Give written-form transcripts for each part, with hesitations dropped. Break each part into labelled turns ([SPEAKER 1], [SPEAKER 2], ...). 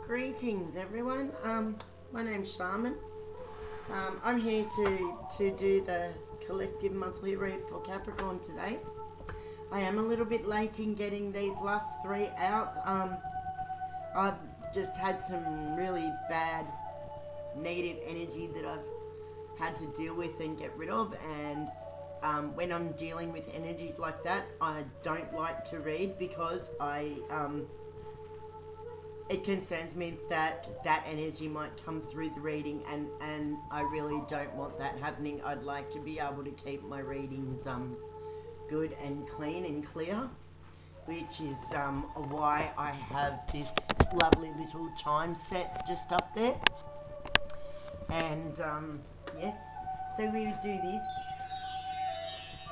[SPEAKER 1] Greetings everyone, my name's Shaman. I'm here to do the collective monthly read for Capricorn today. I am a little bit late in getting these last three out. I've just had some really bad negative energy that I've had to deal with and get rid of, and when I'm dealing with energies like that, I don't like to read because it concerns me that that energy might come through the reading, and I really don't want that happening. I'd like to be able to keep my readings good and clean and clear, which is why I have this lovely little chime set just up there. And yes, so we would do this,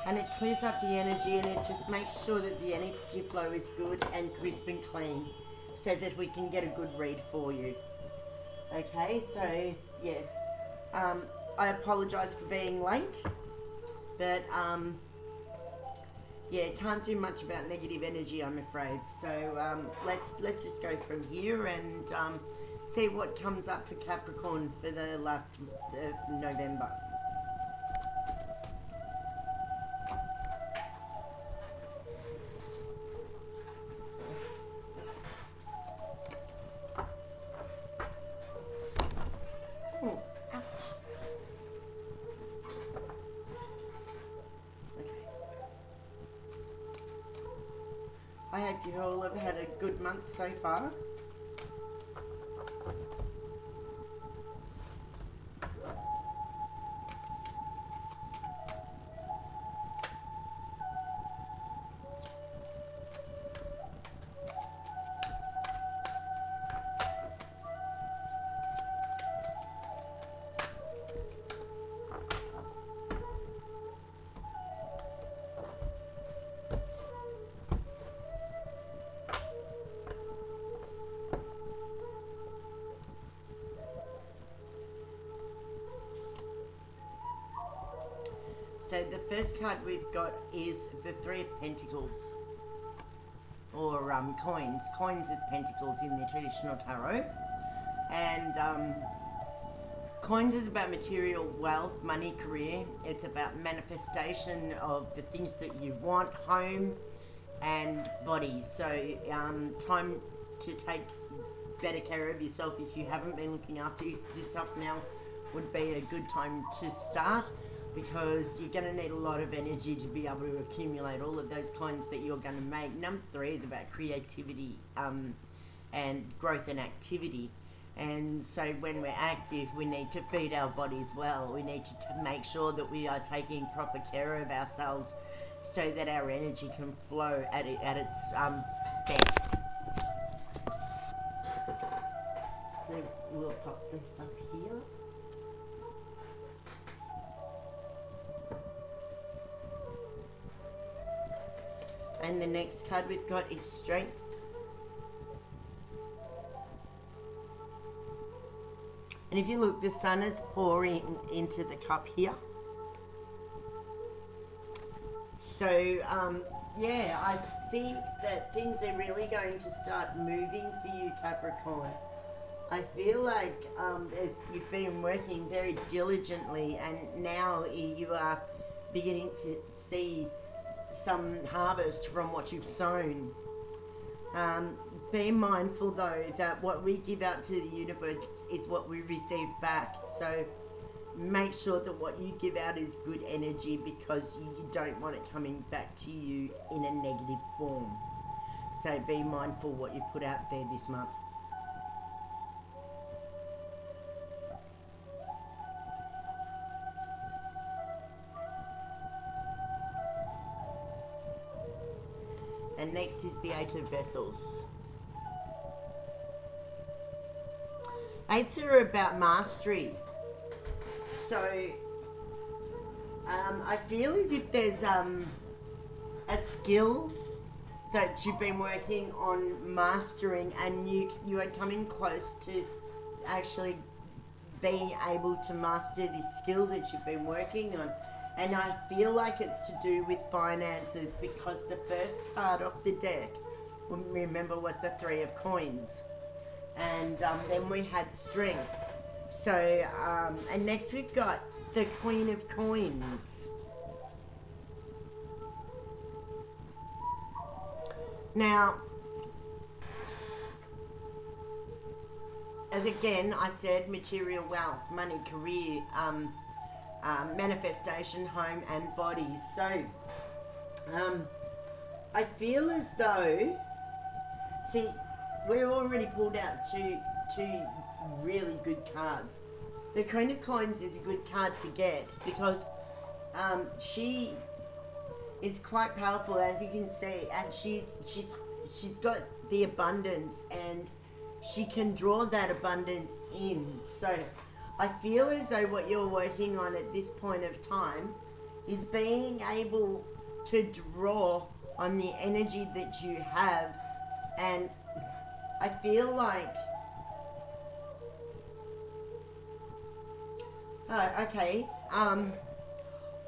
[SPEAKER 1] and it clears up the energy, and it just makes sure that the energy flow is good and crisp and clean, so that we can get a good read for you. Okay, so yes, I apologise for being late, but yeah, can't do much about negative energy, I'm afraid. So let's just go from here and see what comes up for Capricorn for the last November. I hope you all have had a good month so far. So the first card we've got is the Three of Pentacles, or coins. Coins is pentacles in the traditional tarot. And coins is about material wealth, money, career. It's about manifestation of the things that you want, home and body. So time to take better care of yourself. If you haven't been looking after yourself, now would be a good time to start, because you're going to need a lot of energy to be able to accumulate all of those coins that you're going to make. Number 3 is about creativity and growth and activity. And so when we're active, we need to feed our bodies well. We need to make sure that we are taking proper care of ourselves so that our energy can flow at its best. So we'll pop this up here. And the next card we've got is Strength. And if you look, the sun is pouring into the cup here. So, yeah, I think that things are really going to start moving for you, Capricorn. I feel like you've been working very diligently, and now you are beginning to see some harvest from what you've sown. Be mindful though that what we give out to the universe is what we receive back. So make sure that what you give out is good energy, because you don't want it coming back to you in a negative form. So be mindful what you put out there this month. And next is the Eight of Vessels. Eights are about mastery. So I feel as if there's a skill that you've been working on mastering, and you are coming close to actually being able to master this skill that you've been working on. And I feel like it's to do with finances, because the first card off the deck, remember, was the Three of Coins. And then we had strength. So, and next we've got the Queen of Coins. Now, as again I said, material wealth, money, career, manifestation, home and body. So, I feel as though, see, we already pulled out two really good cards. The Queen of Coins is a good card to get because she is quite powerful, as you can see, and she's got the abundance, and she can draw that abundance in. So I feel as though what you're working on at this point of time is being able to draw on the energy that you have. And I feel like,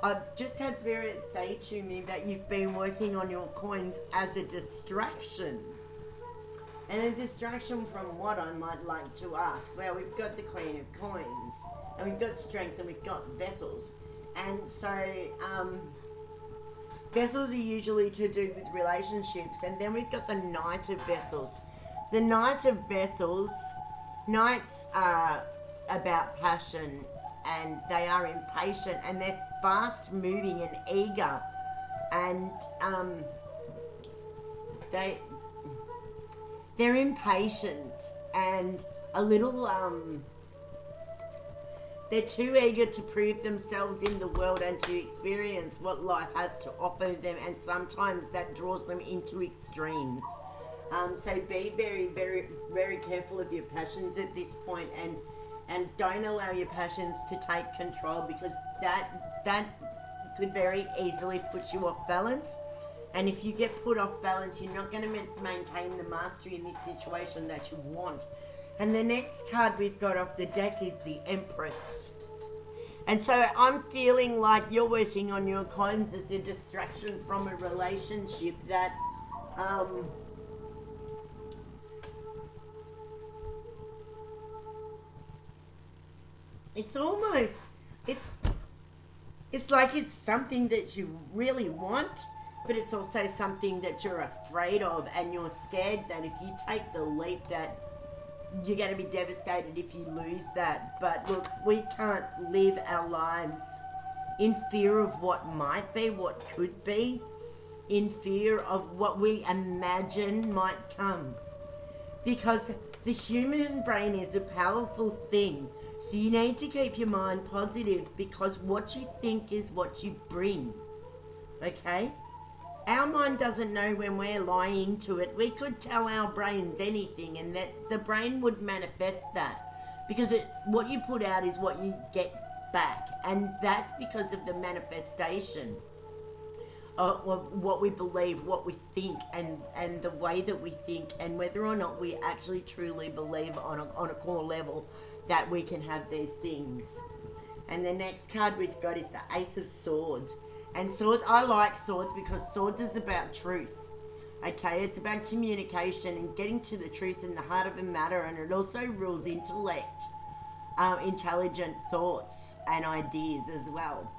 [SPEAKER 1] I've just had Spirit say to me that you've been working on your coins as a distraction. And a distraction from what, I might like to ask? Well, we've got the Queen of Coins, and we've got strength, and we've got vessels. And so, vessels are usually to do with relationships, and then we've got the Knight of Vessels. The Knight of Vessels, Knights are about passion, and they are impatient, and they're fast moving and eager, and they're impatient and a little they're too eager to prove themselves in the world and to experience what life has to offer them, and sometimes that draws them into extremes. So be very, very, very careful of your passions at this point, and don't allow your passions to take control, because that could very easily put you off balance. And if you get put off balance, you're not going to maintain the mastery in this situation that you want. And the next card we've got off the deck is the Empress. And so I'm feeling like you're working on your coins as a distraction from a relationship that it's like it's something that you really want, but it's also something that you're afraid of, and you're scared that if you take the leap that you're going to be devastated if you lose that. But look, we can't live our lives in fear of what might be, what could be, in fear of what we imagine might come. Because the human brain is a powerful thing. So you need to keep your mind positive, because what you think is what you bring. Okay? Our mind doesn't know when we're lying to it. We could tell our brains anything, and that the brain would manifest that, because what you put out is what you get back, and that's because of the manifestation of what we believe, what we think, and the way that we think, and whether or not we actually truly believe on a core level that we can have these things. And the next card we've got is the Ace of Swords. And swords, I like swords because swords is about truth. Okay, it's about communication and getting to the truth in the heart of the matter, and it also rules intellect, intelligent thoughts and ideas as well.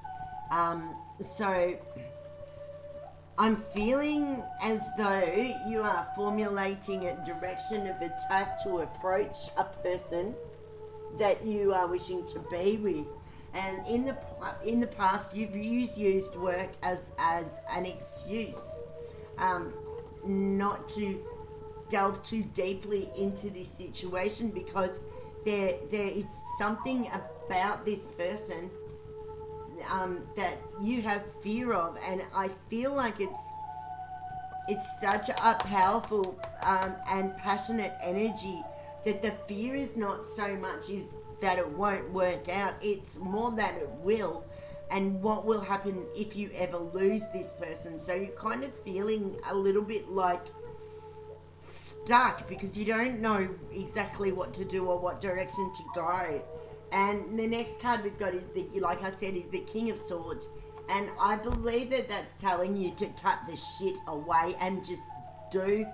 [SPEAKER 1] So I'm feeling as though you are formulating a direction of attack to approach a person that you are wishing to be with. And in the past, you've used work as an excuse not to delve too deeply into this situation, because there is something about this person that you have fear of, and I feel like it's such a powerful and passionate energy that the fear is not so much is that it won't work out, it's more that it will, and what will happen if you ever lose this person. So you're kind of feeling a little bit like stuck, because you don't know exactly what to do or what direction to go. And the next card we've got is, like I said, is the King of Swords, and I believe that that's telling you to cut the shit away and just do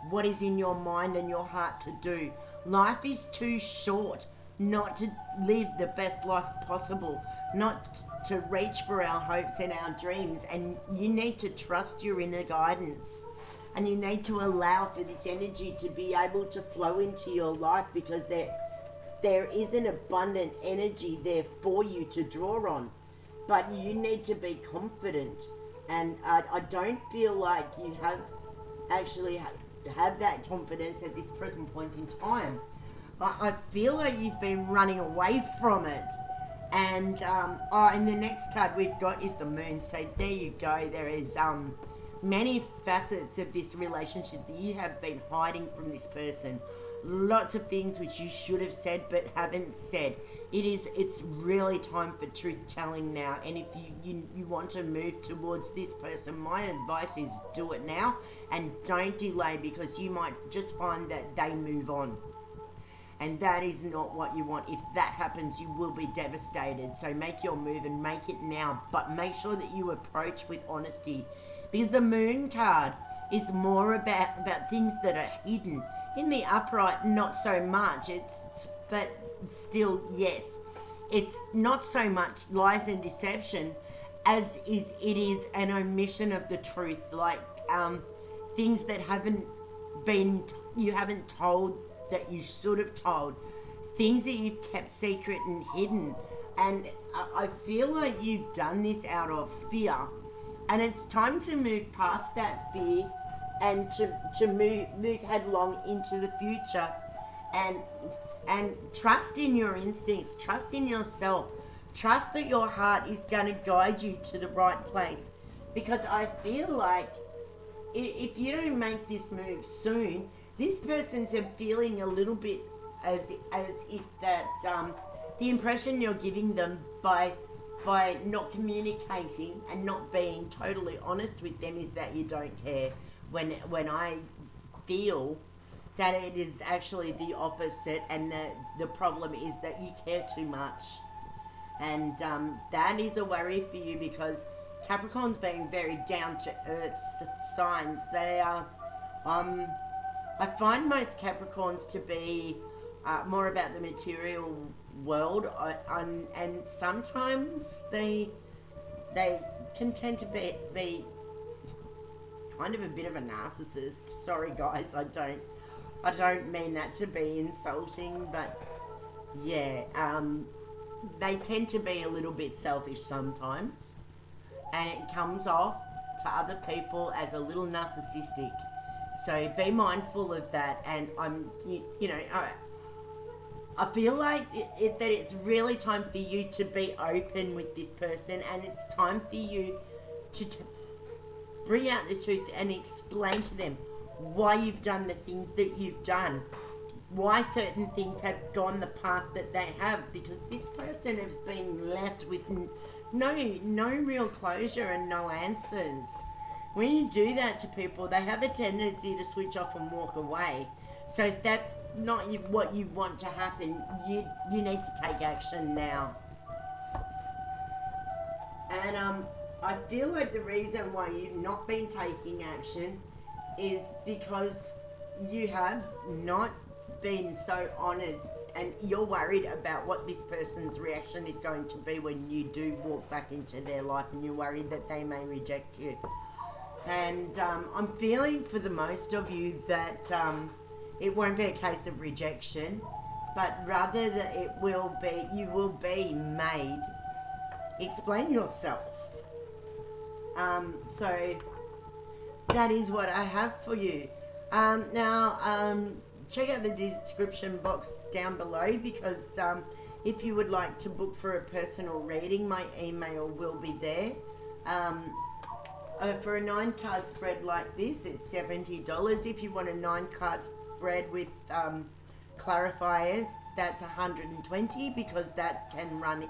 [SPEAKER 1] what is in your mind and your heart to do. Life is too short not to live the best life possible, not to reach for our hopes and our dreams. And you need to trust your inner guidance. And you need to allow for this energy to be able to flow into your life, because there is an abundant energy there for you to draw on. But you need to be confident. And I don't feel like you have actually have that confidence at this present point in time. I feel like you've been running away from it. And and the next card we've got is the Moon. So there you go. There is many facets of this relationship that you have been hiding from this person. Lots of things which you should have said but haven't said. It's really time for truth telling now. And if you want to move towards this person, my advice is do it now and don't delay, because you might just find that they move on. And that is not what you want. If that happens, you will be devastated. So make your move and make it now. But make sure that you approach with honesty. Because the Moon card is more about things that are hidden. In the upright, not so much. But still, yes. It's not so much lies and deception as it is an omission of the truth. Like things that you haven't told that you should have told. Things that you've kept secret and hidden. And I feel like you've done this out of fear. And it's time to move past that fear and to move headlong into the future, and trust in your instincts, trust in yourself, trust that your heart is going to guide you to the right place. Because I feel like if you don't make this move soon, this person's feeling a little bit as if that the impression you're giving them by not communicating and not being totally honest with them is that you don't care. When I feel that it is actually the opposite, and the problem is that you care too much. And that is a worry for you, because Capricorn's being very down to earth signs. They are I find most Capricorns to be more about the material world, and sometimes they can tend to be kind of a bit of a narcissist. Sorry guys, I don't mean that to be insulting, but yeah, they tend to be a little bit selfish sometimes, and it comes off to other people as a little narcissistic. So be mindful of that. And I feel like that it's really time for you to be open with this person, and it's time for you to bring out the truth and explain to them why you've done the things that you've done, why certain things have gone the path that they have, because this person has been left with no real closure and no answers. When you do that to people, they have a tendency to switch off and walk away. So if that's not what you want to happen, you need to take action now. And I feel like the reason why you've not been taking action is because you have not been so honest, and you're worried about what this person's reaction is going to be when you do walk back into their life, and you're worried that they may reject you. And I'm feeling for the most of you that it won't be a case of rejection, but rather that you will be made. Explain yourself. So that is what I have for you. Now, check out the description box down below, because if you would like to book for a personal reading, my email will be there. For a 9-card spread like this, it's $70. If you want a 9-card spread with clarifiers, that's $120, because that can run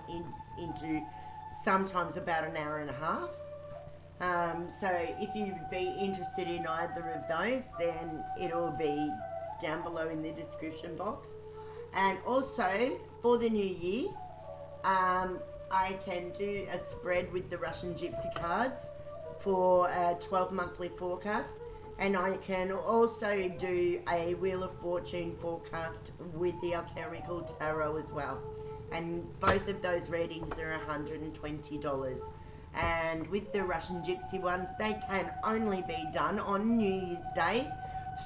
[SPEAKER 1] into sometimes about an hour and a half. So if you'd be interested in either of those, then it'll be down below in the description box. And also for the new year, I can do a spread with the Russian Gypsy cards for a 12 monthly forecast. And I can also do a Wheel of Fortune forecast with the Alchemical Tarot as well. And both of those readings are $120. And with the Russian Gypsy ones, they can only be done on New Year's Day.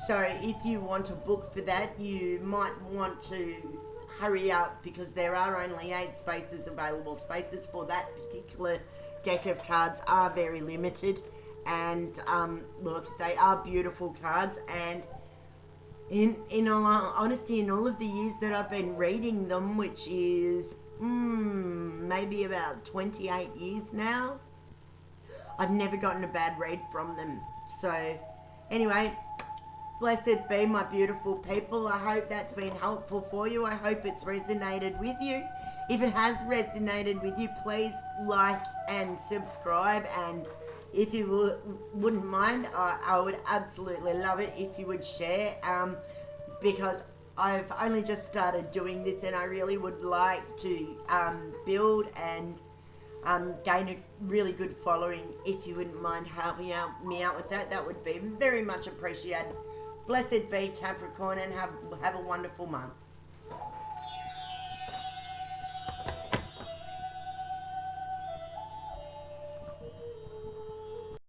[SPEAKER 1] So if you want to book for that, you might want to hurry up, because there are only 8 spaces available. Spaces for that particular deck of cards are very limited. And look, they are beautiful cards, and in all honesty, in all of the years that I've been reading them, which is maybe about 28 years now, I've never gotten a bad read from them. So anyway, blessed be my beautiful people. I hope that's been helpful for you. I hope it's resonated with you. If it has resonated with you, please like and subscribe, and if you wouldn't mind, I would absolutely love it if you would share, because I've only just started doing this, and I really would like to build and gain a really good following. If you wouldn't mind helping me out with that, that would be very much appreciated. Blessed be Capricorn, and have a wonderful month.